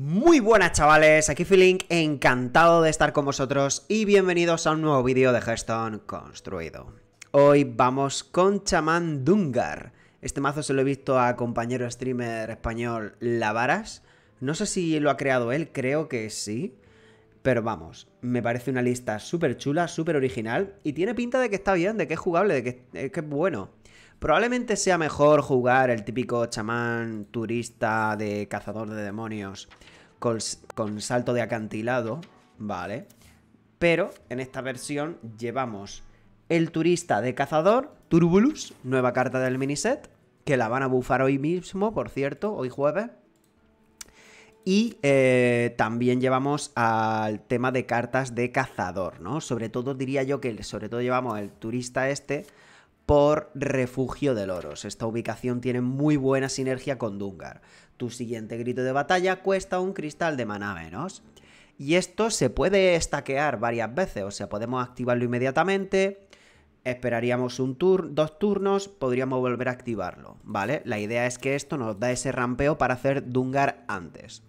Muy buenas chavales, aquí Feeling, encantado de estar con vosotros y bienvenidos a un nuevo vídeo de Hearthstone construido. Hoy vamos con Chamán Dungar. Este mazo se lo he visto a compañero streamer español Lavaras. No sé si lo ha creado él, creo que sí. Pero vamos, me parece una lista súper chula, súper original y tiene pinta de que está bien, de que es jugable, de que es bueno. Probablemente sea mejor jugar el típico chamán turista de cazador de demonios con salto de acantilado, ¿vale? Pero en esta versión llevamos el turista de cazador, Turbulus, nueva carta del miniset, que la van a bufar hoy mismo, por cierto, hoy jueves. Y también llevamos al tema de cartas de cazador, ¿no? Sobre todo diría yo que sobre todo llevamos el turista este por Refugio de Loros. Esta ubicación tiene muy buena sinergia con Dungar. Tu siguiente grito de batalla cuesta un cristal de maná menos. Y esto se puede stackear varias veces, o sea, podemos activarlo inmediatamente, esperaríamos dos turnos, podríamos volver a activarlo, ¿vale? La idea es que esto nos da ese rampeo para hacer Dungar antes.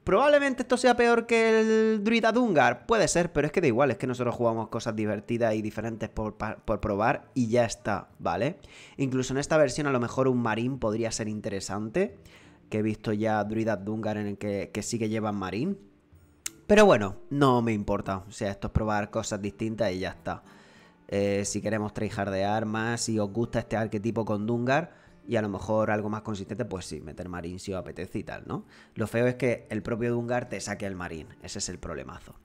Probablemente esto sea peor que el Druida Dungar, puede ser, pero es que da igual, es que nosotros jugamos cosas divertidas y diferentes por probar y ya está, ¿vale? Incluso en esta versión a lo mejor un marín podría ser interesante, que he visto ya Druida Dungar en el que sí que llevan marín. Pero bueno, no me importa, o sea, esto es probar cosas distintas y ya está. Si queremos tryhardear más, si os gusta este arquetipo con Dungar y a lo mejor algo más consistente, pues sí, meter marín si os apetece y tal, ¿no? Lo feo es que el propio Dungar te saque el marín, ese es el problemazo.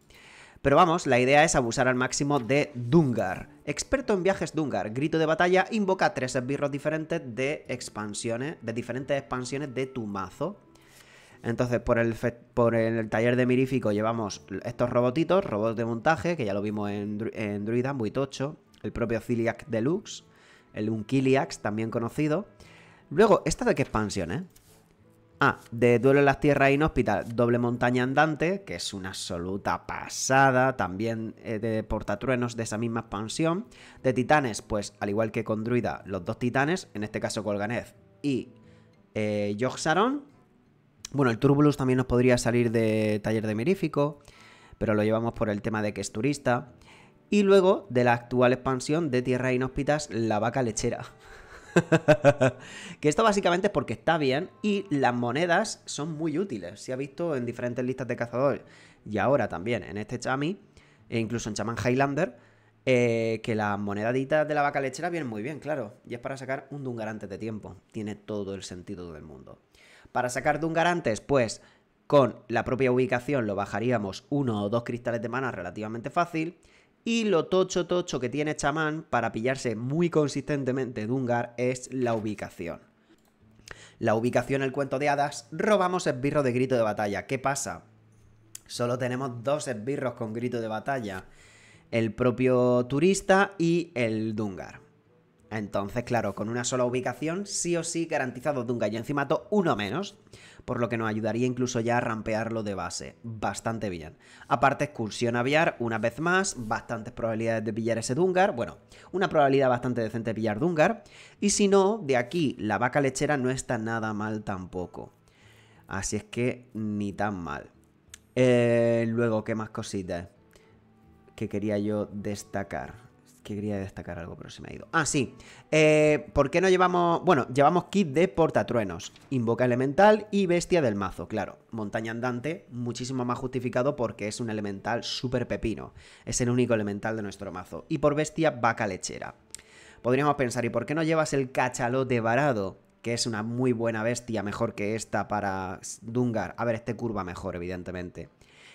Pero vamos, la idea es abusar al máximo de Dungar. Experto en viajes Dungar, grito de batalla, invoca 3 esbirros diferentes de expansiones, de diferentes expansiones de tu mazo. Entonces, por el taller de Mirífico llevamos estos robotitos, robots de montaje, que ya lo vimos en Druida, muy tocho. El propio Ciliax Deluxe, el Unkiliax, también conocido. Luego, ¿esta de qué expansión, de Duelo en las Tierras Inhóspitas, doble montaña andante, que es una absoluta pasada. También de Portatruenos de esa misma expansión. De Titanes, pues al igual que con Druida, los 2 titanes, en este caso Golganeth y Yogg-Saron. Bueno, el Turbulus también nos podría salir de Taller de Mirífico, pero lo llevamos por el tema de que es turista. Y luego, de la actual expansión de Tierras Inhóspitas, la Vaca Lechera. Que esto básicamente es porque está bien y las monedas son muy útiles. Se ha visto en diferentes listas de cazadores y ahora también en este Chami, e incluso en Chamán Highlander, que las moneditas de la Vaca Lechera vienen muy bien, claro. Y es para sacar un Dungar antes de tiempo. Tiene todo el sentido del mundo. Para sacar Dungar antes, pues con la propia ubicación lo bajaríamos 1 o 2 cristales de mana relativamente fácil. Y lo tocho que tiene Chamán para pillarse muy consistentemente Dungar es la ubicación. La ubicación, el cuento de hadas, robamos esbirro de grito de batalla. ¿Qué pasa? Solo tenemos 2 esbirros con grito de batalla. El propio turista y el Dungar. Entonces, claro, con una sola ubicación, sí o sí garantizado Dungar y encima uno menos, por lo que nos ayudaría incluso ya a rampearlo de base. Bastante bien. Aparte, excursión aviar, una vez más, bastantes probabilidades de pillar ese Dungar. Bueno, una probabilidad bastante decente de pillar Dungar. Y si no, de aquí, la Vaca Lechera no está nada mal tampoco. Así es que ni tan mal. Luego, ¿qué más cositas que quería yo destacar? Que quería destacar algo, pero se me ha ido. Ah, sí. ¿Por qué no llevamos...? Bueno, llevamos kit de portatruenos, invoca elemental y bestia del mazo, claro. Montaña andante, muchísimo más justificado porque es un elemental súper pepino. Es el único elemental de nuestro mazo. Y por bestia, Vaca Lechera. Podríamos pensar, ¿y por qué no llevas el cachalote varado? Que es una muy buena bestia, mejor que esta para Dungar. A ver, este curva mejor, evidentemente.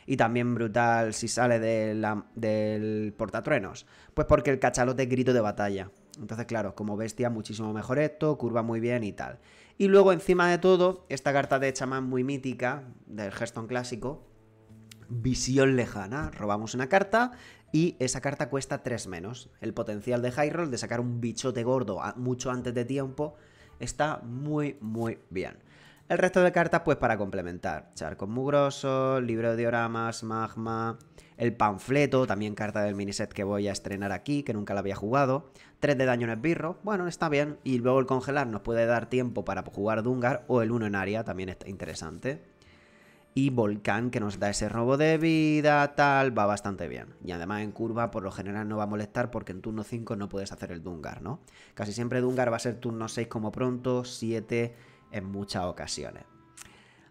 Y también brutal si sale del portatruenos. Pues porque el cachalote es grito de batalla. Entonces, claro, como bestia muchísimo mejor esto, curva muy bien y tal. Y luego, encima de todo, esta carta de chamán muy mítica del Hearthstone clásico, Visión Lejana. Robamos una carta y esa carta cuesta 3 menos. El potencial de high roll de sacar un bichote gordo mucho antes de tiempo está muy, muy bien. El resto de cartas, pues para complementar. Charcos mugrosos, libro de dioramas, magma, el panfleto, también carta del miniset que voy a estrenar aquí, que nunca la había jugado. 3 de daño en esbirro, bueno, está bien. Y luego el congelar nos puede dar tiempo para jugar Dungar o el 1 en área, también está interesante. Y volcán, que nos da ese robo de vida, tal, va bastante bien. Y además en curva, por lo general, no va a molestar porque en turno 5 no puedes hacer el Dungar, ¿no? Casi siempre Dungar va a ser turno 6 como pronto, 7 en muchas ocasiones.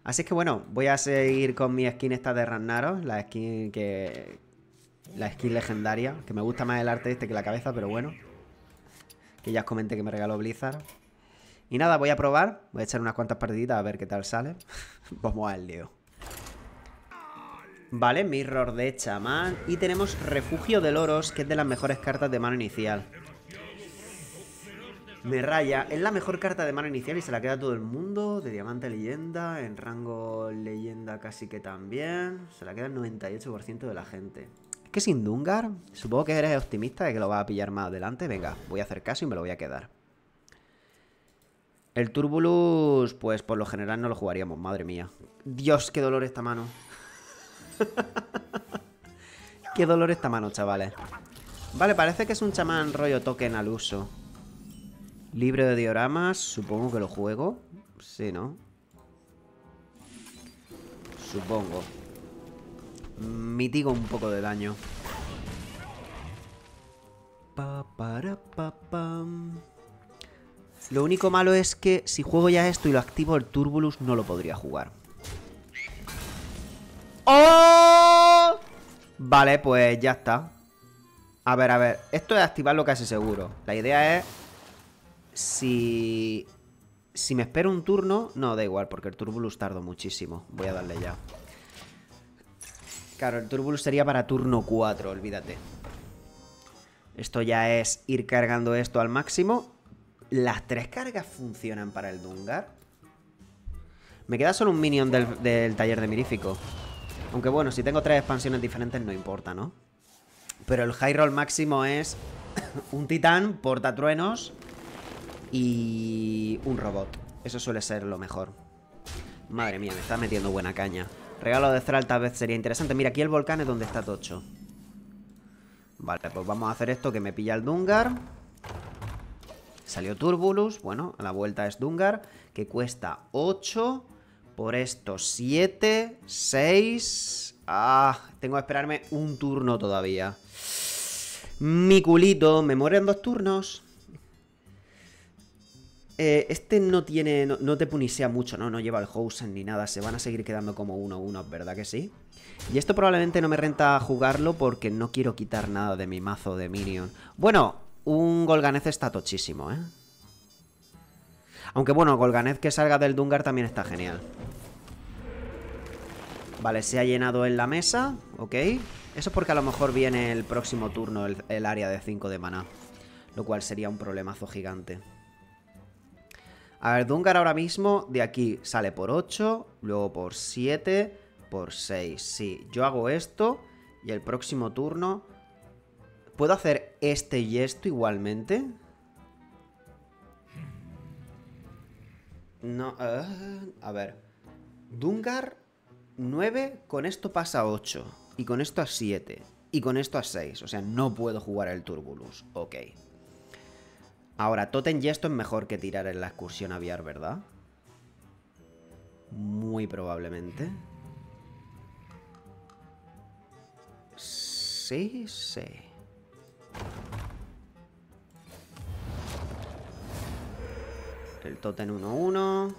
Así que bueno, voy a seguir con mi skin esta de Ragnaros, la skin legendaria, que me gusta más el arte este que la cabeza, pero bueno. Que ya os comenté que me regaló Blizzard. Y nada, voy a probar, voy a echar unas cuantas partiditas a ver qué tal sale. Vamos al lío. Vale, Mirror de chamán. Y tenemos Refugio de Loros, que es de las mejores cartas de mano inicial. Me raya. Es la mejor carta de mano inicial y se la queda todo el mundo. De diamante leyenda. En rango leyenda casi que también. Se la queda el 98% de la gente. Es que sin Dungar, supongo que eres optimista de que lo vas a pillar más adelante. Venga, voy a hacer caso y me lo voy a quedar. El Turbulus, pues por lo general no lo jugaríamos. Madre mía. Dios, qué dolor esta mano. Qué dolor esta mano, chavales. Vale, parece que es un chamán rollo token al uso. Libre de dioramas, supongo que lo juego. Sí, ¿no? Supongo. Mitigo un poco de daño. Lo único malo es que si juego ya esto y lo activo, el Turbulus no lo podría jugar. ¡Oh! Vale, pues ya está. A ver, esto es activarlo casi seguro. La idea es... Si me espero un turno... No, da igual, porque el Turbulus tardo muchísimo. Voy a darle ya. Claro, el Turbulus sería para turno 4, olvídate. Esto ya es ir cargando esto al máximo. Las 3 cargas funcionan para el Dungar. Me queda solo un minion del taller de Mirífico. Aunque bueno, si tengo 3 expansiones diferentes no importa, ¿no? Pero el high roll máximo es un titán, portatruenos y un robot. Eso suele ser lo mejor. Madre mía, me está metiendo buena caña. Regalo de Thrall tal vez sería interesante. Mira, aquí el volcán es donde está Tocho. Vale, pues vamos a hacer esto que me pilla el Dungar. Salió Turbulus. Bueno, a la vuelta es Dungar, que cuesta 8... Por esto, 7, 6... Ah, tengo que esperarme un turno todavía. Mi culito, ¿me muero en 2 turnos? Este no tiene... No te punisea mucho, ¿no? No lleva el Hosen ni nada. Se van a seguir quedando como 1-1, ¿verdad que sí? Y esto probablemente no me renta jugarlo porque no quiero quitar nada de mi mazo de minion. Bueno, un Golganez está tochísimo, ¿eh? Aunque bueno, Golganez que salga del Dungar también está genial. Vale, se ha llenado en la mesa. Ok. Eso es porque a lo mejor viene el próximo turno el área de 5 de maná. Lo cual sería un problemazo gigante. A ver, Dungar ahora mismo de aquí sale por 8, luego por 7, por 6. Sí, yo hago esto y el próximo turno... ¿Puedo hacer este y esto igualmente? No, a ver. Dungar 9, con esto pasa a 8. Y con esto a 7. Y con esto a 6. O sea, no puedo jugar el Turbulus. Ok. Ahora, Totem y esto es mejor que tirar en la excursión aviar, ¿verdad? Muy probablemente. Sí, sí. El Totem 1-1.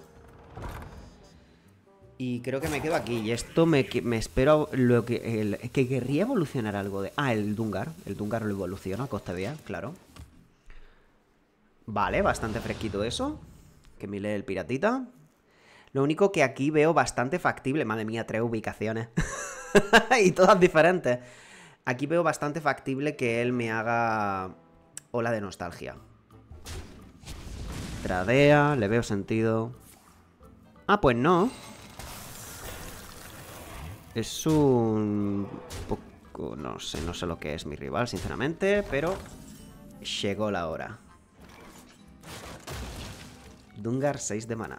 Y creo que me quedo aquí. Y esto me espero lo que querría evolucionar algo de... Ah, el Dungar. El Dungar lo evoluciona a costa de claro. Vale, bastante fresquito eso. Que me lee el piratita. Lo único que aquí veo bastante factible. Madre mía, 3 ubicaciones. Y todas diferentes. Aquí veo bastante factible que él me haga ola de nostalgia. Tradea, le veo sentido. Ah, pues no. Es un poco... No sé lo que es mi rival, sinceramente, pero llegó la hora. Dungar 6 de maná.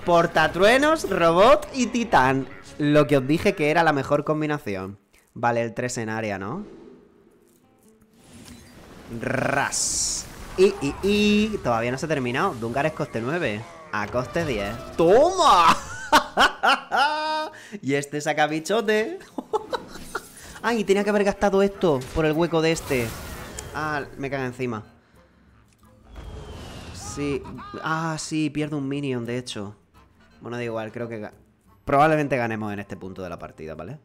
Portatruenos, robot y titán. Lo que os dije que era la mejor combinación. Vale, el 3 en área, ¿no? Ras. Y todavía no se ha terminado. Dungar es coste 9. A coste 10. ¡Toma! Y este saca bichote. Ay, tenía que haber gastado esto por el hueco de este. Ah, me caga encima. Sí. Ah, sí, pierdo un minion, de hecho. Bueno, da igual, creo que probablemente ganemos en este punto de la partida, ¿vale?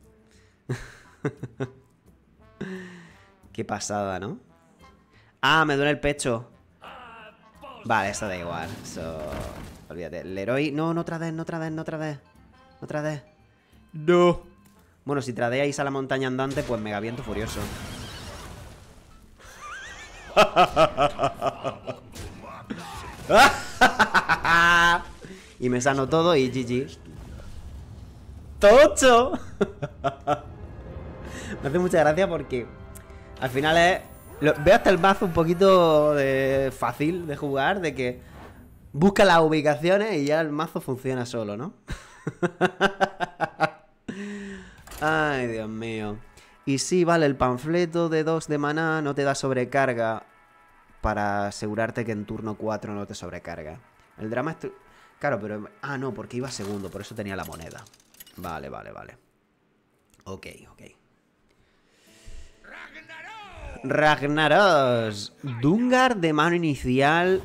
Qué pasada, ¿no? Ah, me duele el pecho. Vale, eso da igual. Eso... Olvídate. Leroy... No, no trades, no trades, no trades. No trades. No. Bueno, si tradeáis a la montaña andante, pues mega viento furioso. Y me sano todo y GG. ¡Tocho! Me hace mucha gracia porque al final es... veo hasta el mazo un poquito fácil de jugar, de que busca las ubicaciones y ya el mazo funciona solo, ¿no? Ay, Dios mío. Y sí, vale, el panfleto de 2 de maná no te da sobrecarga para asegurarte que en turno 4 no te sobrecarga. El drama es... Claro, pero... Ah, no, porque iba segundo, por eso tenía la moneda. Vale, vale, vale. Ok, ok. Ragnaros. Dungar de mano inicial.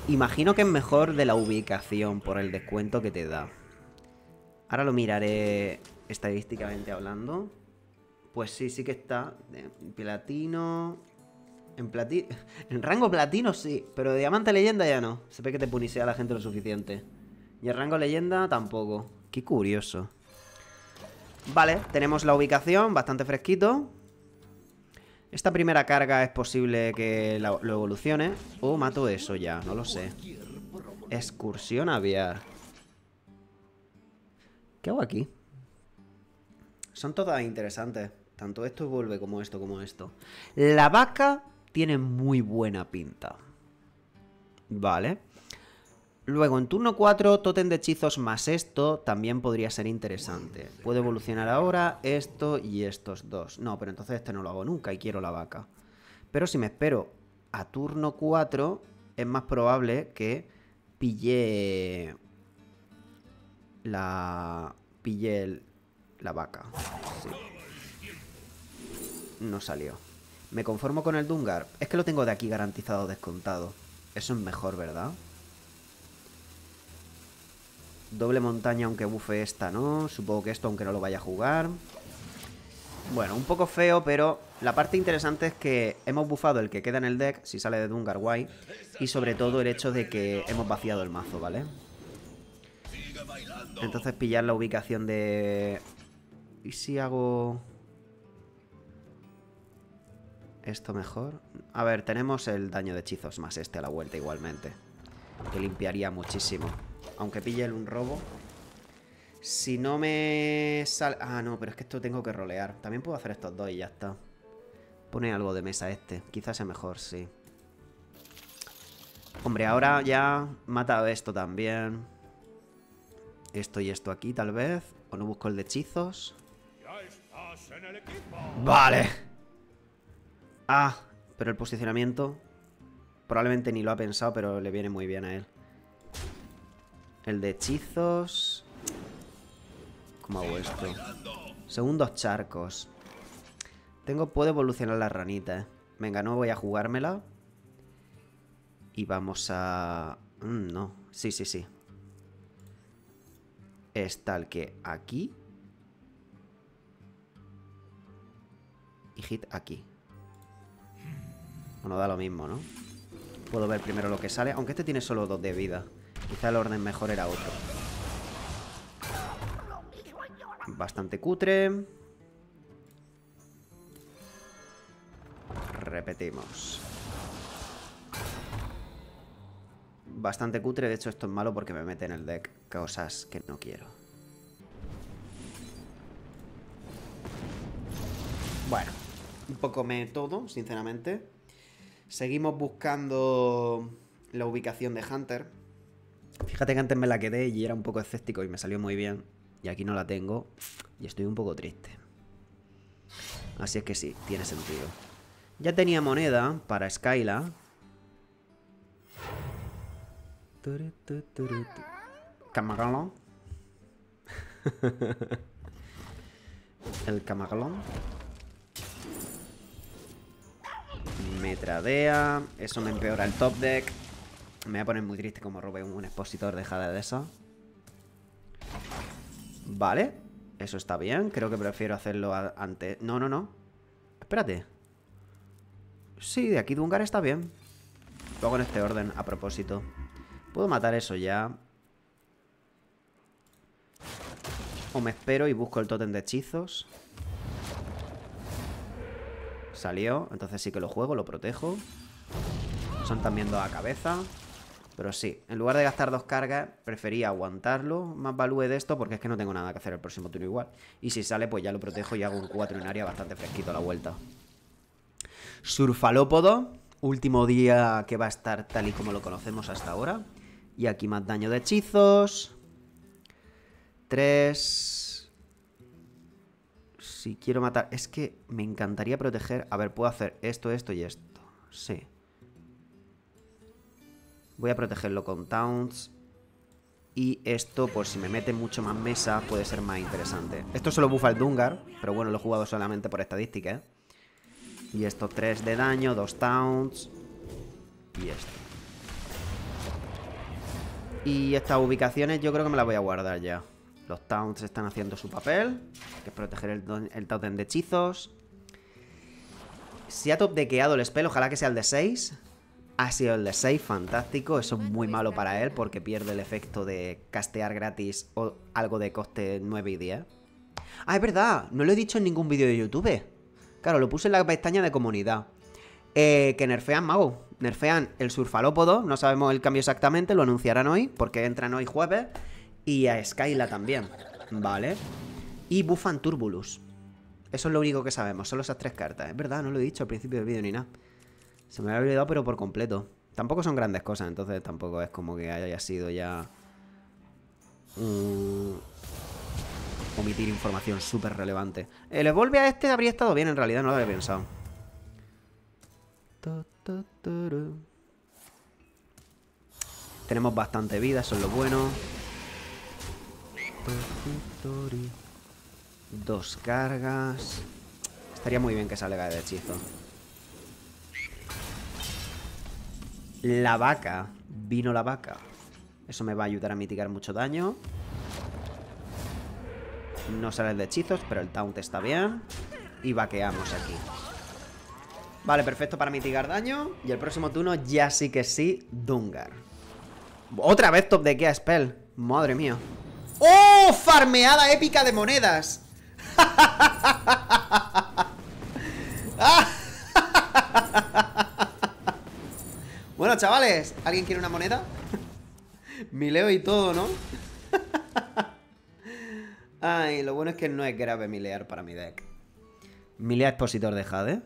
Imagino que es mejor de la ubicación por el descuento que te da. Ahora lo miraré estadísticamente hablando. Pues sí, sí que está. En platino. En rango platino sí, pero de diamante leyenda ya no. Se ve que te punisea la gente lo suficiente. Y el rango leyenda tampoco. Qué curioso. Vale, tenemos la ubicación, bastante fresquito. Esta primera carga es posible que lo evolucione. O mato eso ya, no lo sé. Excursión aviar. ¿Qué hago aquí? Son todas interesantes. Tanto esto vuelve como esto, como esto. La vaca tiene muy buena pinta. Vale. Luego, en turno 4, tótem de hechizos más esto también podría ser interesante. Puedo evolucionar ahora esto y estos dos. No, pero entonces este no lo hago nunca y quiero la vaca. Pero si me espero a turno 4, es más probable que pille la vaca. Sí. No salió. Me conformo con el Dungar. Es que lo tengo de aquí garantizado descontado. Eso es mejor, ¿verdad? Doble montaña aunque bufe esta, ¿no? Supongo que esto aunque no lo vaya a jugar. Bueno, un poco feo, pero la parte interesante es que hemos bufado el que queda en el deck, si sale de Dungar, guay. Y sobre todo el hecho de que hemos vaciado el mazo, ¿vale? Entonces pillar la ubicación de... ¿Y si hago... esto mejor? A ver, tenemos el daño de hechizos más este a la vuelta igualmente, que limpiaría muchísimo. Aunque pille un robo. Si no me sale... Ah, no, pero es que esto tengo que rolear. También puedo hacer estos dos y ya está. Pone algo de mesa este. Quizás sea mejor, sí. Hombre, ahora ya mata esto también. Esto y esto aquí, tal vez. O no busco el de hechizos. Vale. Ah, pero el posicionamiento probablemente ni lo ha pensado, pero le viene muy bien a él. El de hechizos... ¿Cómo hago esto? Segundos charcos. Puedo evolucionar la ranita, Venga, no voy a jugármela. Y vamos a... no, sí, sí, sí. Es tal que aquí. Y hit aquí. Bueno, da lo mismo, ¿no? Puedo ver primero lo que sale. Aunque este tiene solo 2 de vida. Quizá el orden mejor era otro. Bastante cutre. Repetimos. Bastante cutre. De hecho, esto es malo porque me mete en el deck cosas que no quiero. Bueno, un poco me todo, sinceramente. Seguimos buscando la ubicación de Hunter. Fíjate que antes me la quedé y era un poco escéptico y me salió muy bien. Y aquí no la tengo y estoy un poco triste. Así es que sí, tiene sentido. Ya tenía moneda para Skyla. Camagalón. El camagalón. Me tradea. Eso me empeora el top deck. Me voy a poner muy triste como robe un expositor de jade de eso. Vale. Eso está bien. Creo que prefiero hacerlo antes. No, no, no. Espérate. Sí, de aquí Dungar está bien. Lo hago en este orden, a propósito. Puedo matar eso ya. O me espero y busco el tótem de hechizos. Salió, entonces sí que lo juego, lo protejo. Son también 2 a cabeza. Pero sí, en lugar de gastar 2 cargas, prefería aguantarlo. Más value de esto porque es que no tengo nada que hacer el próximo turno igual. Y si sale, pues ya lo protejo y hago un 4 en área bastante fresquito a la vuelta. Surfalópodo. Último día que va a estar tal y como lo conocemos hasta ahora. Y aquí más daño de hechizos. 3. Si quiero matar... Es que me encantaría proteger... A ver, puedo hacer esto, esto y esto. Sí. Voy a protegerlo con taunts. Y esto, por si me mete mucho más mesa, puede ser más interesante. Esto solo buffa el Dungar, pero bueno, lo he jugado solamente por estadística, ¿eh? Y esto 3 de daño, 2 taunts. Y esto. Y estas ubicaciones yo creo que me las voy a guardar ya. Los taunts están haciendo su papel, que es proteger el tótem de hechizos. Si ha top dequeado el spell, ojalá que sea el de 6. Ha sido el de 6, fantástico. Eso es muy malo para él porque pierde el efecto de castear gratis o algo de coste 9 y 10. Ah, es verdad, no lo he dicho en ningún vídeo de YouTube. Claro, lo puse en la pestaña de comunidad. Que nerfean mago. Nerfean el surfalópodo, no sabemos el cambio exactamente, lo anunciarán hoy, porque entran hoy jueves. Y a Skyla también, vale. Y buffan Turbulus. Eso es lo único que sabemos, solo esas 3 cartas. Es verdad, no lo he dicho al principio del vídeo ni nada. Se me había olvidado, pero por completo. Tampoco son grandes cosas, entonces tampoco es como que haya sido ya... omitir información súper relevante. El Evolve a este habría estado bien, en realidad, no lo había pensado. Tenemos bastante vida, eso es lo bueno. 2 cargas. Estaría muy bien que salga de hechizo. La vaca. Vino la vaca. Eso me va a ayudar a mitigar mucho daño. No sale el de hechizos, pero el taunt está bien. Y vaqueamos aquí. Vale, perfecto para mitigar daño. Y el próximo turno ya sí que sí, Dungar. Otra vez top de Kea Spell. Madre mía. ¡Oh! Farmeada épica de monedas. Bueno, chavales, ¿alguien quiere una moneda? Mileo y todo, ¿no? Ay, lo bueno es que no es grave milear para mi deck. Milea expositor de Jade.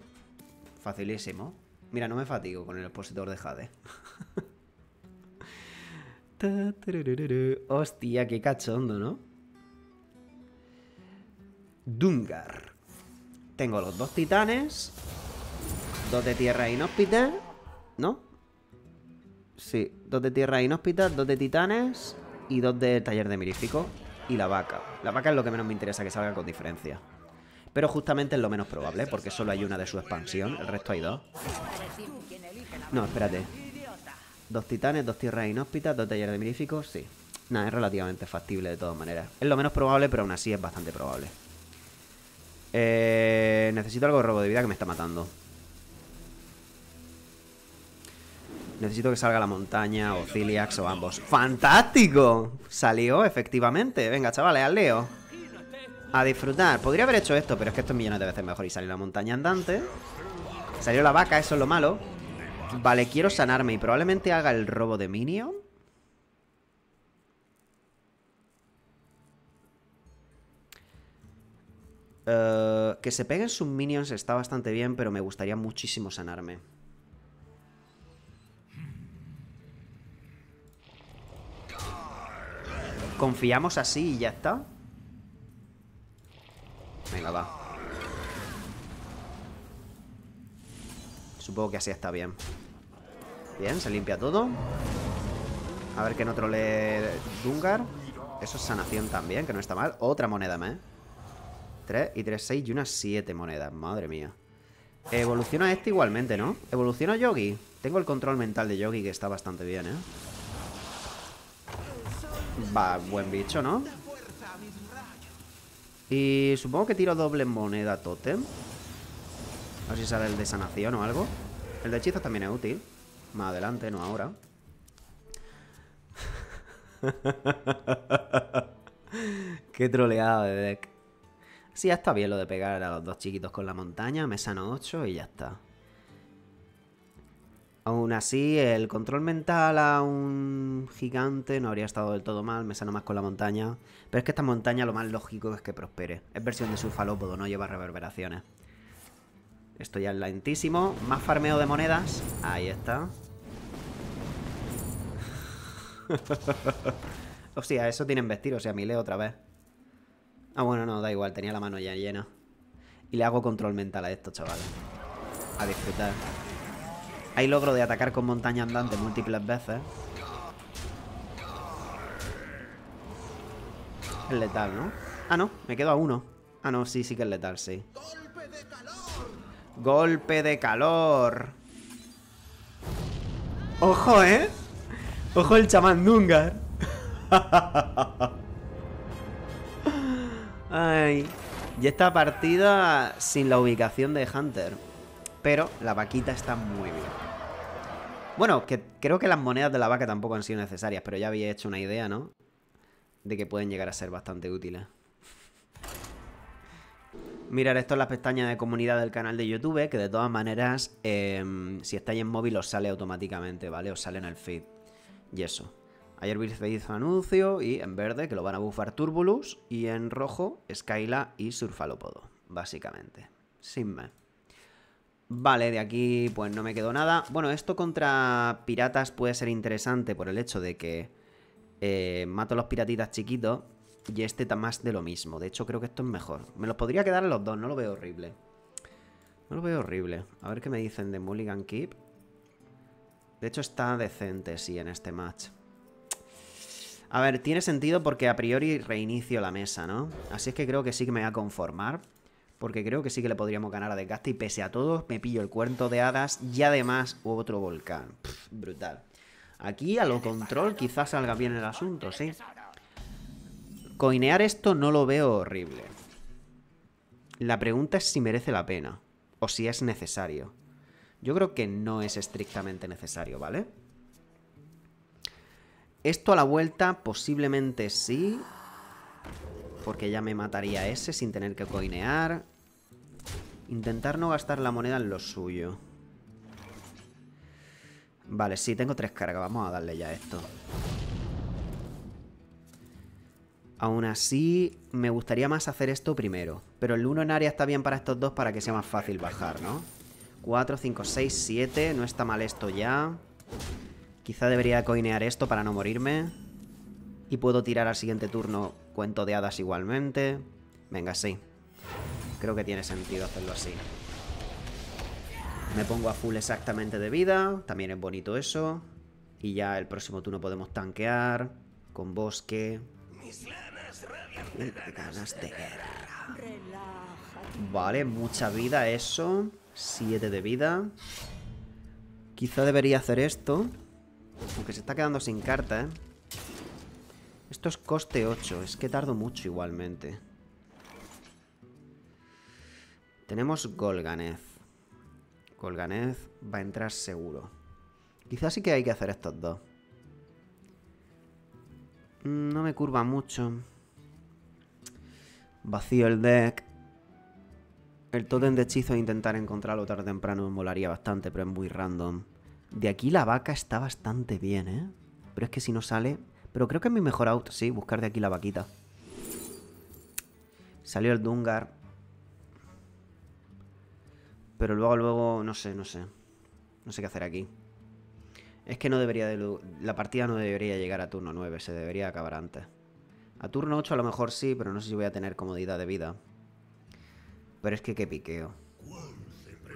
Facilísimo. Mira, no me fatigo con el expositor de Jade. Hostia, qué cachondo, ¿no? Dungar. Tengo los 2 titanes. 2 de tierra inhóspita. ¿No? Sí, 2 de tierra inhóspita, 2 de titanes y 2 de taller de mirífico. Y la vaca. La vaca es lo que menos me interesa que salga con diferencia. Pero justamente es lo menos probable, porque solo hay una de su expansión. El resto hay 2. No, espérate. 2 titanes, 2 tierras inhóspitas, 2 talleres de miríficos, sí. Nada, es relativamente factible de todas maneras. Es lo menos probable, pero aún así es bastante probable. Necesito algo de robo de vida que me está matando. Necesito que salga la montaña o Ciliax o ambos. ¡Fantástico! Salió, efectivamente. Venga, chavales, al leo. A disfrutar. Podría haber hecho esto, pero es que esto es millones de veces mejor. Y salió la montaña andante. Salió la vaca, eso es lo malo. Vale, quiero sanarme y probablemente haga el robo de minion. Que se peguen sus minions está bastante bien, pero me gustaría muchísimo sanarme. Confiamos así y ya está. Venga, va. Supongo que así está bien. Bien, se limpia todo. A ver que no trolee Dungar. Eso es sanación también, que no está mal. Otra moneda más. 3 y 3, 6 y unas 7 monedas. Madre mía. Evoluciona este igualmente, ¿no? Evoluciona Yogi. Tengo el control mental de Yogi, que está bastante bien, ¿eh? Va, buen bicho, ¿no? Y supongo que tiro doble moneda Totem. A ver si sale el de sanación o algo. El de hechizos también es útil. Más adelante, no ahora. Qué troleada de deck. Sí, ya está bien lo de pegar a los dos chiquitos con la montaña. Me sano 8 y ya está. Aún así, el control mental a un gigante no habría estado del todo mal. Me sano más con la montaña. Pero es que esta montaña lo más lógico es que prospere. Es versión de Sulfalópodo, no lleva reverberaciones. Esto ya es lentísimo. Más farmeo de monedas. Ahí está. Hostia, eso tiene embestir, o sea, milé otra vez. Ah, bueno, no, da igual, tenía la mano ya llena. Y le hago control mental a esto, chavales. A disfrutar. Hay logro de atacar con montaña andante múltiples veces. Es letal, ¿no? Ah, no, me quedo a 1. Ah, no, sí, sí que es letal, sí. Golpe de calor. Ojo, ¿eh? Ojo el chamán Dungar. Ay. Y esta partida sin la ubicación de Hunter. Pero la vaquita está muy bien. Bueno, que creo que las monedas de la vaca tampoco han sido necesarias, pero ya había hecho una idea, ¿no? De que pueden llegar a ser bastante útiles. Mirar esto en las pestañas de comunidad del canal de YouTube, que de todas maneras, si estáis en móvil os sale automáticamente, ¿vale? Os sale en el feed. Y eso. Ayer se hizo anuncio y en verde que lo van a buffar Turbulus y en rojo Skyla y Sulfalópodo, básicamente. Sin más. Vale, de aquí pues no me quedó nada. Bueno, esto contra piratas puede ser interesante por el hecho de que mato a los piratitas chiquitos y este está más de lo mismo. De hecho creo que esto es mejor. Me los podría quedar a los dos, no lo veo horrible. No lo veo horrible. A ver qué me dicen de Mulligan Keep. De hecho está decente, sí, en este match. A ver, tiene sentido porque a priori reinicio la mesa, ¿no? Así es que creo que sí que me voy a conformar. Porque creo que sí que le podríamos ganar a desgaste. Y pese a todo, me pillo el cuento de hadas y además otro volcán. Pff, brutal. Aquí a lo control quizás salga bien el asunto, sí. Coinear esto no lo veo horrible. La pregunta es si merece la pena. O si es necesario. Yo creo que no es estrictamente necesario, ¿vale? Esto a la vuelta posiblemente sí. Porque ya me mataría ese sin tener que coinear. Intentar no gastar la moneda en lo suyo. Vale, sí, tengo 3 cargas. Vamos a darle ya esto. Aún así, me gustaría más hacer esto primero. Pero el 1 en área está bien para estos dos para que sea más fácil bajar, ¿no? 4, 5, 6, 7. No está mal esto ya. Quizá debería coinear esto para no morirme. Y puedo tirar al siguiente turno cuento de hadas igualmente. Venga, sí. Creo que tiene sentido hacerlo así. Me pongo a full exactamente de vida. También es bonito eso. Y ya el próximo turno podemos tanquear. Con bosque. Ganas de guerra. Vale, mucha vida eso. 7 de vida. Quizá debería hacer esto. Aunque se está quedando sin carta, ¿eh? Esto es coste 8. Es que tardo mucho igualmente. Tenemos Golganeth. Golganeth va a entrar seguro. Quizás sí que hay que hacer estos dos. No me curva mucho. Vacío el deck. El tótem de hechizo e intentar encontrarlo tarde o temprano me molaría bastante, pero es muy random. De aquí la vaca está bastante bien, ¿eh? Pero es que si no sale... Pero creo que es mi mejor out, sí, buscar de aquí la vaquita. Salió el Dungar. Pero luego, no sé. No sé qué hacer aquí. Es que no debería de... La partida no debería llegar a turno 9, se debería acabar antes. A turno 8 a lo mejor sí, pero no sé si voy a tener comodidad de vida. Pero es que qué piqueo.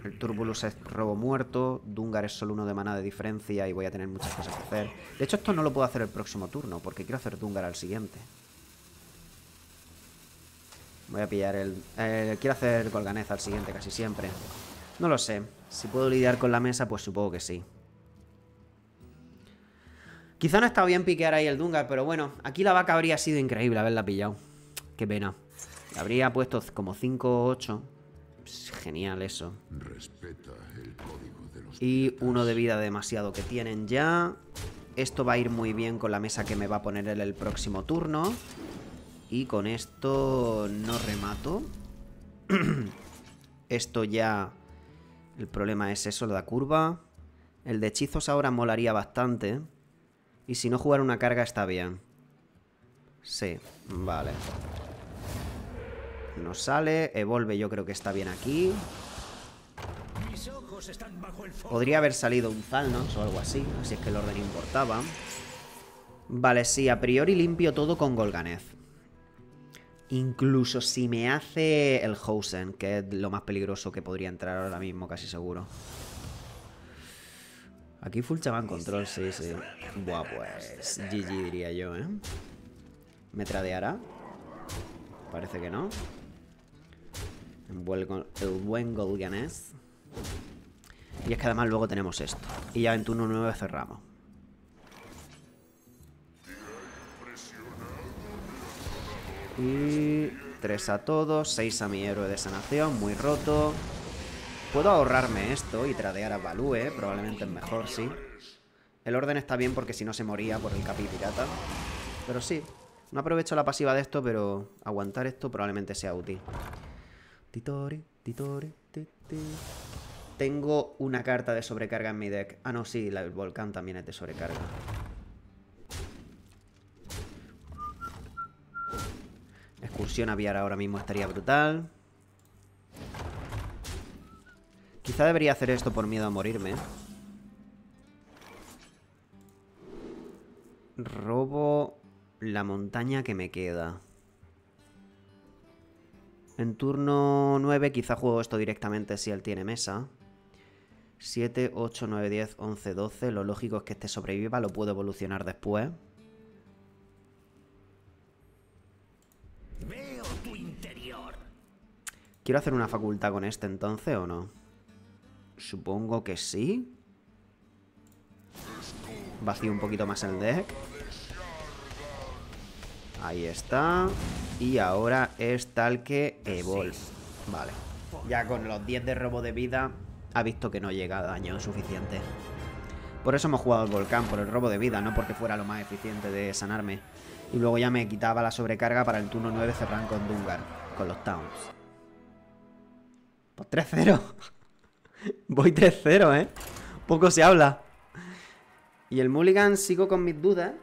El Turbulus es robo muerto. Dungar es solo 1 de mana de diferencia y voy a tener muchas cosas que hacer. De hecho, esto no lo puedo hacer el próximo turno porque quiero hacer Dungar al siguiente. Voy a pillar el... quiero hacer Golganez al siguiente casi siempre. No lo sé. Si puedo lidiar con la mesa, pues supongo que sí. Quizá no está bien piquear ahí el Dungar, pero bueno, aquí la vaca habría sido increíble haberla pillado. Qué pena. Habría puesto como 5 o 8. Genial eso. Respeta el código de los Y piratas. 1 de vida demasiado que tienen ya. Esto va a ir muy bien con la mesa que me va a poner él el próximo turno. Y con esto no remato. Esto ya... El problema es eso, la curva. El de hechizos ahora molaría bastante. Y si no jugar una carga está bien. Sí, vale. No sale. Evolve yo creo que está bien aquí. Mis ojos están bajo el fuego. Podría haber salido un Thalnos o algo así. Así es que el orden importaba. Vale, sí, a priori limpio todo con Golganez. Incluso si me hace el Hosen, que es lo más peligroso que podría entrar ahora mismo, casi seguro. Aquí full chamán control, sí, sí. Buah, pues GG diría yo, ¿eh? ¿Me tradeará? Parece que no. El buen Golganez. Y es que además luego tenemos esto. Y ya en turno 9 cerramos. Y 3 a todos, 6 a mi héroe de sanación, muy roto. Puedo ahorrarme esto y tradear a Value, probablemente es mejor, sí. El orden está bien porque si no se moría por el capi pirata. Pero sí, no aprovecho la pasiva de esto, pero aguantar esto probablemente sea útil. Titori, titori, titi. Tengo una carta de sobrecarga en mi deck. Ah, no, sí, el volcán también es de sobrecarga. Excursión aviar ahora mismo estaría brutal. Quizá debería hacer esto por miedo a morirme. Robo la montaña que me queda. En turno 9 quizá juego esto directamente si él tiene mesa. 7, 8, 9, 10, 11, 12. Lo lógico es que este sobreviva, lo puedo evolucionar después. Veo tu interior. ¿Quiero hacer una facultad con este entonces o no? Supongo que sí. Vacío un poquito más el deck. Ahí está. Y ahora es tal que Evolve. Vale. Ya con los 10 de robo de vida ha visto que no llega a daño suficiente. Por eso hemos jugado el volcán, por el robo de vida, no porque fuera lo más eficiente de sanarme. Y luego ya me quitaba la sobrecarga para el turno 9 cerrar con Dungar, con los Towns. Pues 3-0. Voy 3-0, ¿eh? Poco se habla. Y el Mulligan sigo con mis dudas.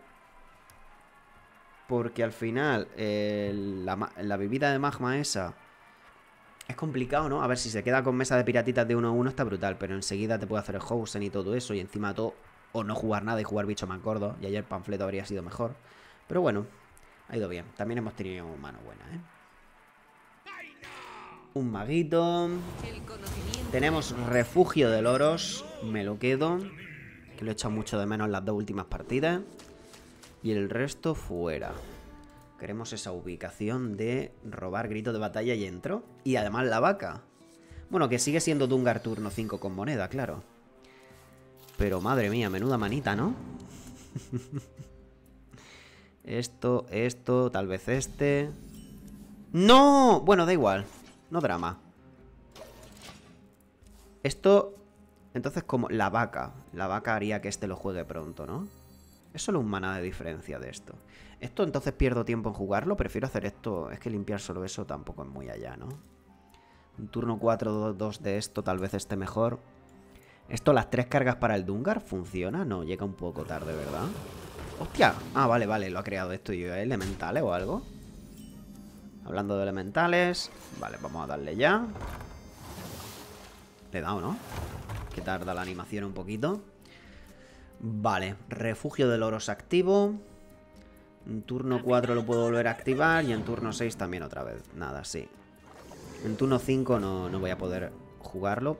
Porque al final la bebida de magma esa es complicado, ¿no? A ver, si se queda con mesa de piratitas de 1-1 está brutal. Pero enseguida te puede hacer el Hosen y todo eso. Y encima todo, o no jugar nada y jugar bicho más gordo. Y ayer panfleto habría sido mejor. Pero bueno, ha ido bien. También hemos tenido mano buena, ¿eh? Un maguito. Tenemos refugio de loros. Me lo quedo. Que lo he echado mucho de menos en las 2 últimas partidas. Y el resto fuera. Queremos esa ubicación de robar grito de batalla y entro. Y además la vaca. Bueno, que sigue siendo Dungar turno 5 con moneda, claro. Pero madre mía, menuda manita, ¿no? Esto, tal vez este. ¡No! Bueno, da igual. No drama. Esto... Entonces como la vaca. La vaca haría que este lo juegue pronto, ¿no? Es solo un maná de diferencia de esto. Esto entonces pierdo tiempo en jugarlo. Prefiero hacer esto. Es que limpiar solo eso tampoco es muy allá, ¿no? Un turno 4-2 de esto tal vez esté mejor. ¿Esto, las 3 cargas para el Dungar, funciona? No, llega un poco tarde, ¿verdad? ¡Hostia! Ah, vale, vale, lo ha creado esto yo. ¿Elementales o algo? Hablando de elementales. Vale, vamos a darle ya. Le he dado, ¿no? Que tarda la animación un poquito. Vale, refugio de loros activo. En turno 4 lo puedo volver a activar. Y en turno 6 también otra vez. Nada, sí. En turno 5 no voy a poder jugarlo.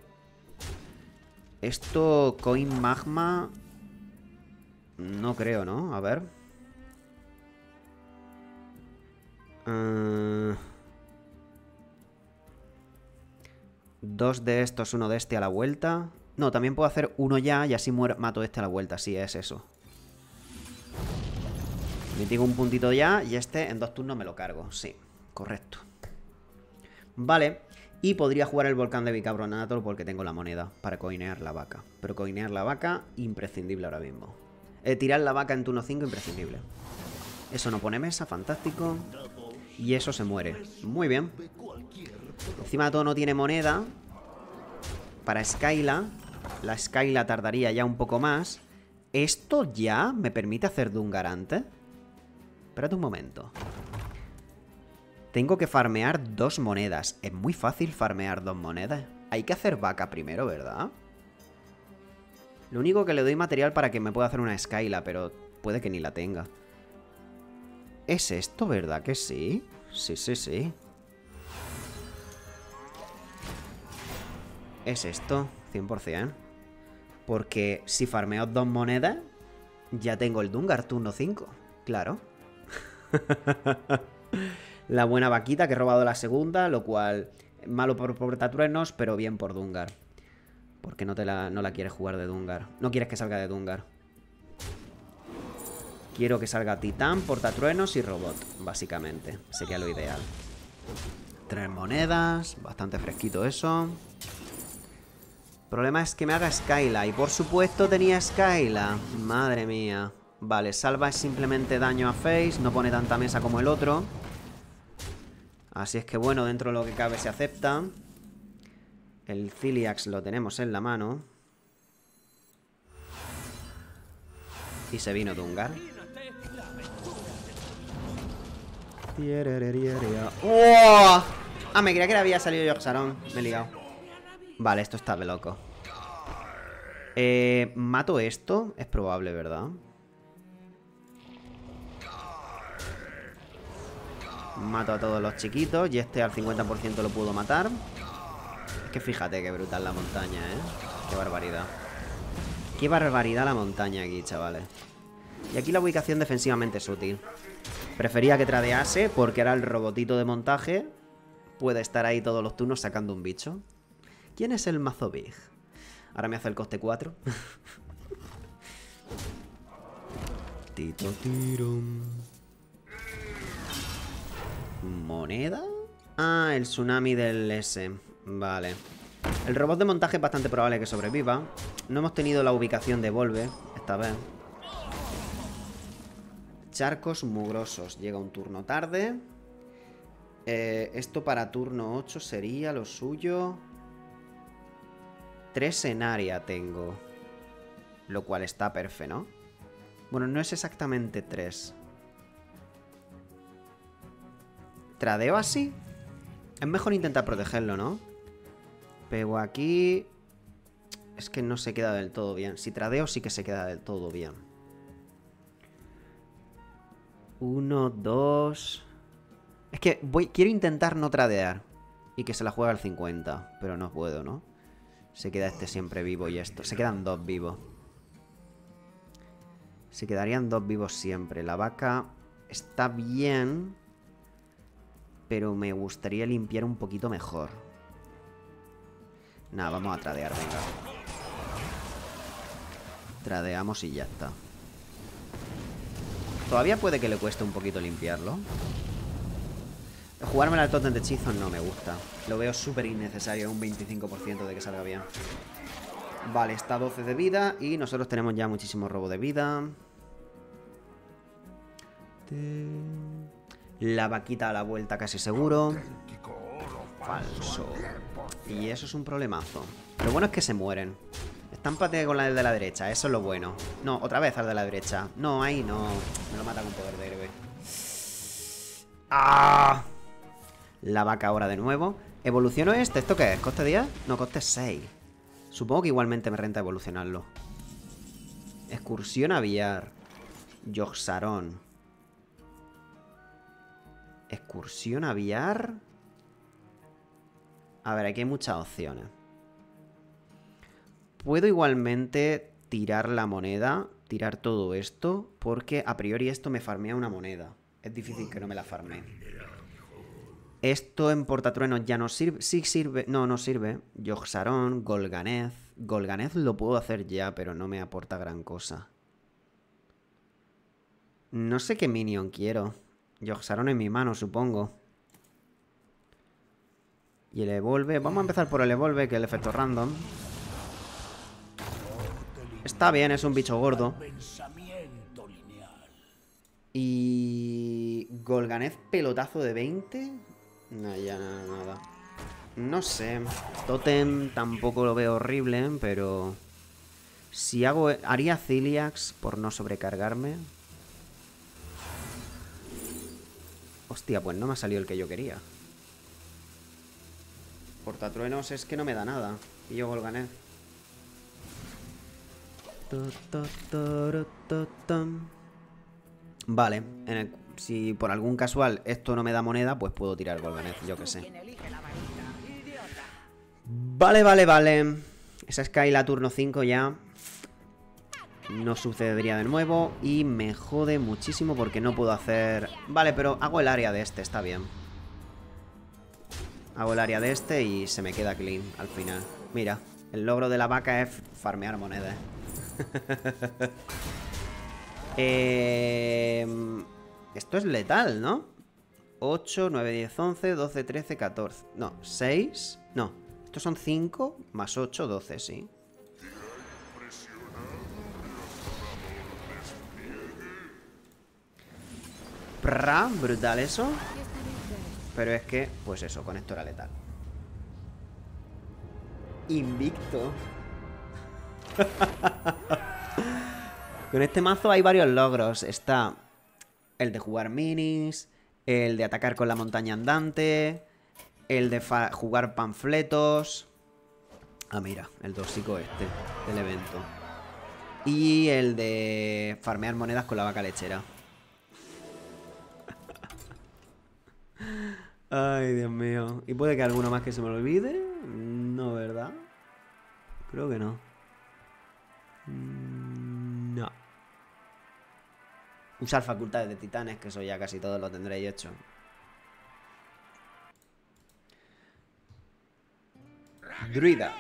Esto, Coin Magma... No creo, ¿no? A ver. Dos de estos, uno de este a la vuelta. No, también puedo hacer uno ya y así mato este a la vuelta. Sí, es eso. Mitigo un puntito ya y este en 2 turnos me lo cargo. Sí, correcto. Vale. Y podría jugar el volcán de bicarbonato porque tengo la moneda para coinear la vaca. Pero coinear la vaca, imprescindible ahora mismo. Tirar la vaca en turno 5, imprescindible. Eso no pone mesa, fantástico. Y eso se muere. Muy bien. Encima de todo no tiene moneda para Skyla. La Skyla tardaría ya un poco más. ¿Esto ya me permite hacer Dungar antes? Espérate un momento. Tengo que farmear 2 monedas. Es muy fácil farmear 2 monedas. Hay que hacer vaca primero, ¿verdad? Lo único que le doy material para que me pueda hacer una Skyla, pero puede que ni la tenga. ¿Es esto, verdad que sí? Sí, sí, sí. Es esto, 100%. Porque si farmeo 2 monedas, ya tengo el Dungar turno 5. Claro. La buena vaquita que he robado la segunda, lo cual malo por portatruenos, pero bien por Dungar. Porque no la quieres jugar de Dungar. No quieres que salga de Dungar. Quiero que salga Titán, portatruenos y robot, básicamente. Sería lo ideal. 3 monedas, bastante fresquito eso. El problema es que me haga Skyla. Y por supuesto tenía Skyla. Madre mía. Vale, salva es simplemente daño a face. No pone tanta mesa como el otro. Así es que bueno, dentro de lo que cabe se acepta. El Ciliax lo tenemos en la mano. Y se vino Dungar. ¡Oh! Ah, me creía que había salido Yoxaron. Me he liado. Vale, esto está de loco. ¿Mato esto? Es probable, ¿verdad? Mato a todos los chiquitos. Y este al 50% lo puedo matar. Es que fíjate qué brutal la montaña, ¿eh? Qué barbaridad. Qué barbaridad la montaña aquí, chavales. Y aquí la ubicación defensivamente es útil. Prefería que tradease porque ahora el robotito de montaje puede estar ahí todos los turnos sacando un bicho. ¿Quién es el mazo big? Ahora me hace el coste 4. Tito tiro. ¿Moneda? Ah, el tsunami del S. Vale. El robot de montaje es bastante probable que sobreviva. No hemos tenido la ubicación de Volve esta vez. Charcos mugrosos. Llega un turno tarde. Esto para turno 8 sería lo suyo. 3 en área tengo. Lo cual está perfecto, ¿no? Bueno, no es exactamente 3. ¿Tradeo así? Es mejor intentar protegerlo, ¿no? Pero aquí... Es que no se queda del todo bien. Si tradeo sí que se queda del todo bien. 1, 2... Es que quiero intentar no tradear. Y que se la juegue al 50. Pero no puedo, ¿no? Se queda este siempre vivo y esto. Se quedan 2 vivos. Se quedarían 2 vivos siempre. La vaca está bien, pero me gustaría limpiar un poquito mejor. Nada, vamos a tradear, venga. Tradeamos y ya está. Todavía puede que le cueste un poquito limpiarlo. Jugármela al tótem de hechizos no me gusta. Lo veo súper innecesario, un 25% de que salga bien. Vale, está 12 de vida y nosotros tenemos ya muchísimo robo de vida. La vaquita a la vuelta casi seguro. Falso. Y eso es un problemazo. Lo bueno es que se mueren. Estámpate con la de la derecha, eso es lo bueno. No, otra vez al de la derecha. No, ahí no. Me lo mata con poder de héroe. ¡Ah! La vaca ahora de nuevo. ¿Evoluciono este? ¿Esto qué es? ¿Coste 10? No, coste 6. Supongo que igualmente me renta evolucionarlo. Excursión aviar. Yoxaron. Excursión aviar. A ver, aquí hay muchas opciones. puedo igualmente tirar la moneda, tirar todo esto, porque a priori esto me farmea una moneda. Es difícil que no me la farme. Esto en portatruenos ya no sirve. Sí sirve. No, no sirve. Yogg-Saron, Golganeth. Golganeth lo puedo hacer ya, pero no me aporta gran cosa. No sé qué minion quiero. Yogg-Saron en mi mano, supongo. Y el Evolve. Vamos a empezar por el Evolve, que es el efecto random. Está bien, es un bicho gordo. Y... Golganeth pelotazo de 20. No, ya nada. No sé. Totem tampoco lo veo horrible, pero... Si hago... Haría Ciliax por no sobrecargarme. Hostia, pues no me ha salido el que yo quería. Portatruenos es que no me da nada. Y yo Golganeth. Vale, si por algún casual esto no me da moneda, pues puedo tirar Golganeth, yo que sé. Vale. Esa Skyla turno 5 ya. No sucedería de nuevo. Y me jode muchísimo porque no puedo hacer... Vale, pero hago el área de este, está bien. Hago el área de este y se me queda clean al final. Mira, el logro de la vaca es farmear monedas. Esto es letal, ¿no? 8, 9, 10, 11, 12, 13, 14. No, 6. No, estos son 5 más 8, 12, sí. Brutal eso. Pero es que, pues eso, con esto era letal. Invicto. Con este mazo hay varios logros. Está el de jugar minis, el de atacar con la montaña andante, el de jugar panfletos. Ah, mira, el tóxico este del evento. Y el de farmear monedas con la vaca lechera. Ay, Dios mío. ¿Y puede que alguno más que se me lo olvide? No, ¿verdad? Creo que no. No. Usar facultades de titanes, que eso ya casi todo lo tendréis hecho. Druida.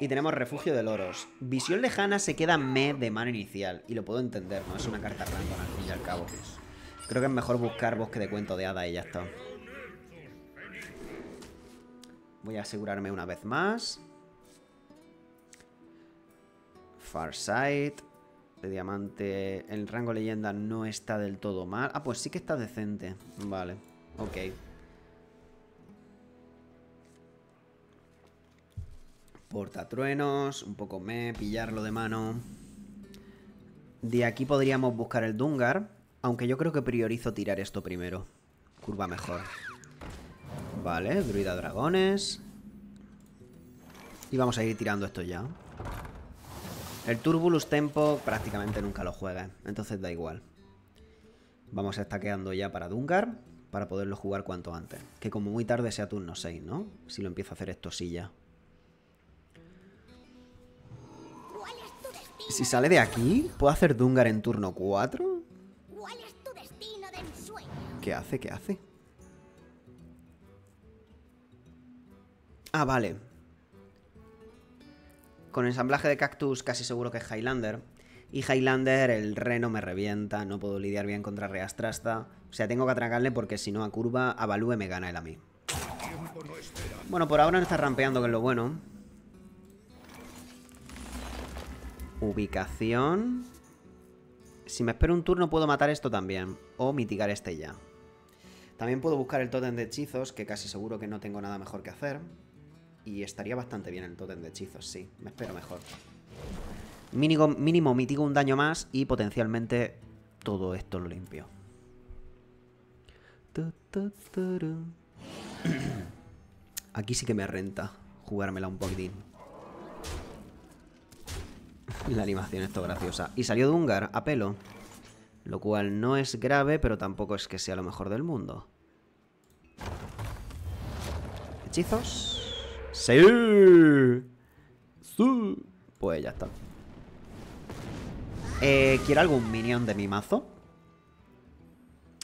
Y tenemos refugio de loros. Visión lejana se queda me de mano inicial. Y lo puedo entender, ¿no? Es una carta random al fin y al cabo. Creo que es mejor buscar bosque de cuento de hadas y ya está. Voy a asegurarme una vez más. Farsight. De diamante. El rango leyenda no está del todo mal. Ah, pues sí que está decente. Vale, ok. Portatruenos. Un poco pillarlo de mano. De aquí podríamos buscar el Dungar. Aunque yo creo que priorizo tirar esto primero. Curva mejor. Vale, druida dragones. Y vamos a ir tirando esto ya. El Turbulus Tempo prácticamente nunca lo juega, entonces da igual. Vamos a estar quedando ya para Dungar, para poderlo jugar cuanto antes. Que como muy tarde sea turno 6, ¿no? Si lo empiezo a hacer esto sí ya. Si sale de aquí, ¿puedo hacer Dungar en turno 4? ¿Qué hace? ¿Qué hace? Ah, vale. Con ensamblaje de cactus casi seguro que es Highlander. Y Highlander, el reno me revienta. No puedo lidiar bien contra Reastrasta. O sea, tengo que atracarle porque si no a curva, Avalue me gana él a mí. Bueno, por ahora no está rampeando, que es lo bueno. Ubicación. Si me espero un turno puedo matar esto también. O mitigar este ya. También puedo buscar el tótem de hechizos, que casi seguro que no tengo nada mejor que hacer. Y estaría bastante bien el tótem de hechizos, sí. Me espero mejor. Mínimo mitigo un daño más y potencialmente todo esto lo limpio. Aquí sí que me renta jugármela un poquitín. La animación es todo graciosa. Y salió Dungar a pelo. Lo cual no es grave, pero tampoco es que sea lo mejor del mundo. ¿Hechizos? ¡Sí! ¡Sí! Pues ya está. Quiero algún minion de mi mazo.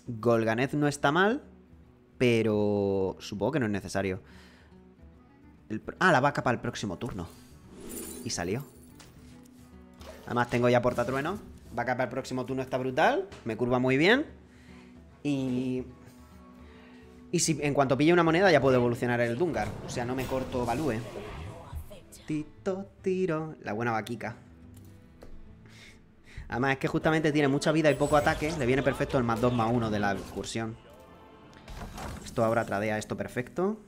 Golganez no está mal, pero supongo que no es necesario. La vaca para el próximo turno. Y salió. Además tengo ya portatrueno. Vaca para el próximo turno está brutal. Me curva muy bien. Y si en cuanto pille una moneda ya puedo evolucionar el Dungar. O sea, no me corto Value. Tito, tiro. La buena vaquica. Además es que justamente tiene mucha vida y poco ataque. Le viene perfecto el +2/+1 de la excursión. Esto ahora tradea esto perfecto.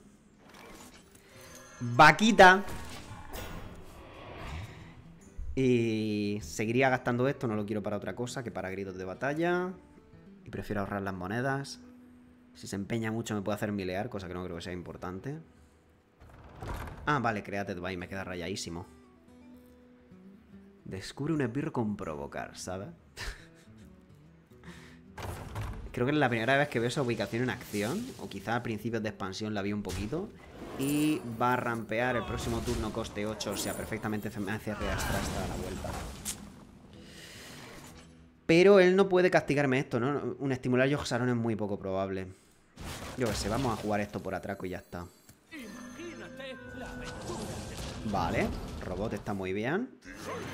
Vaquita. Y seguiría gastando esto. No lo quiero para otra cosa que para gritos de batalla. Y prefiero ahorrar las monedas. Si se empeña mucho me puede hacer milear, cosa que no creo que sea importante. Ah, vale, Created by, me queda rayadísimo. Descubre un esbirro con provocar, ¿sabes? Creo que es la primera vez que veo esa ubicación en acción. O quizá a principios de expansión la vi un poquito. Y va a rampear el próximo turno coste 8. O sea, perfectamente me hace reastrar hasta la vuelta. Pero él no puede castigarme esto, ¿no? Un estimular Yogg-Saron es muy poco probable. Yo qué sé, vamos a jugar esto por atraco y ya está. Vale, robot está muy bien.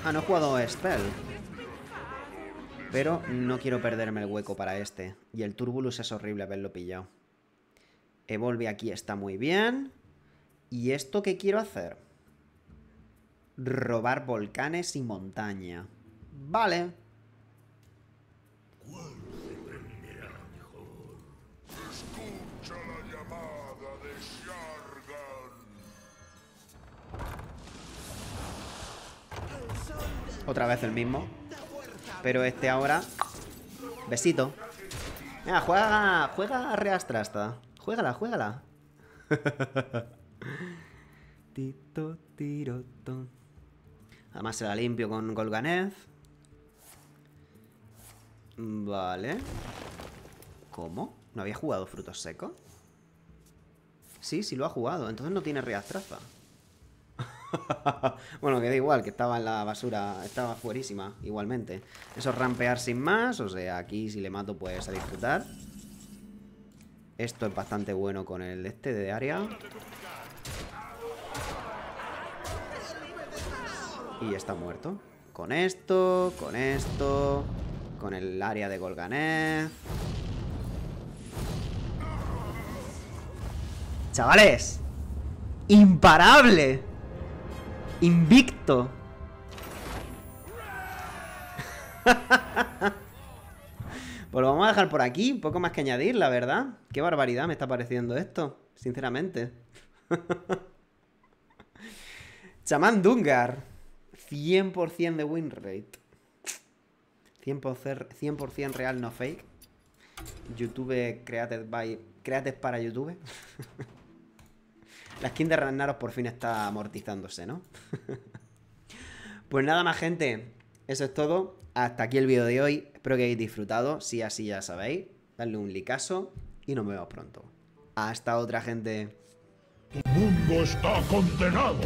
Ah, no he jugado Spell. Pero no quiero perderme el hueco para este. Y el Turbulus es horrible haberlo pillado. Evolve aquí está muy bien. ¿Y esto qué quiero hacer? Robar volcanes y montaña. Vale. Otra vez el mismo. Pero este ahora. Besito. Mira, juega Reastrasta. Juégala. Tito, tiroto. Además se la limpio con Golganez. Vale. ¿Cómo? ¿No había jugado frutos secos? Sí, lo ha jugado. Entonces no tiene Reastraza. Bueno, que da igual, que estaba en la basura. Estaba fuerísima, igualmente. Eso es rampear sin más. O sea, aquí si le mato pues a disfrutar. Esto es bastante bueno con el de área. Y está muerto. Con esto, con el área de Golganez. ¡Chavales! ¡Imparable! ¡Invicto! Pues lo vamos a dejar por aquí. Un poco más que añadir, la verdad. Qué barbaridad me está pareciendo esto, sinceramente. Chamán Dungar. 100% de win rate. 100% real, no fake. YouTube created para YouTube. La skin de Ragnaros por fin está amortizándose, ¿no? Pues nada más, gente. Eso es todo. Hasta aquí el vídeo de hoy. Espero que hayáis disfrutado. Si así ya sabéis, dadle un likeazo y nos vemos pronto. Hasta otra, gente. Tu mundo está condenado.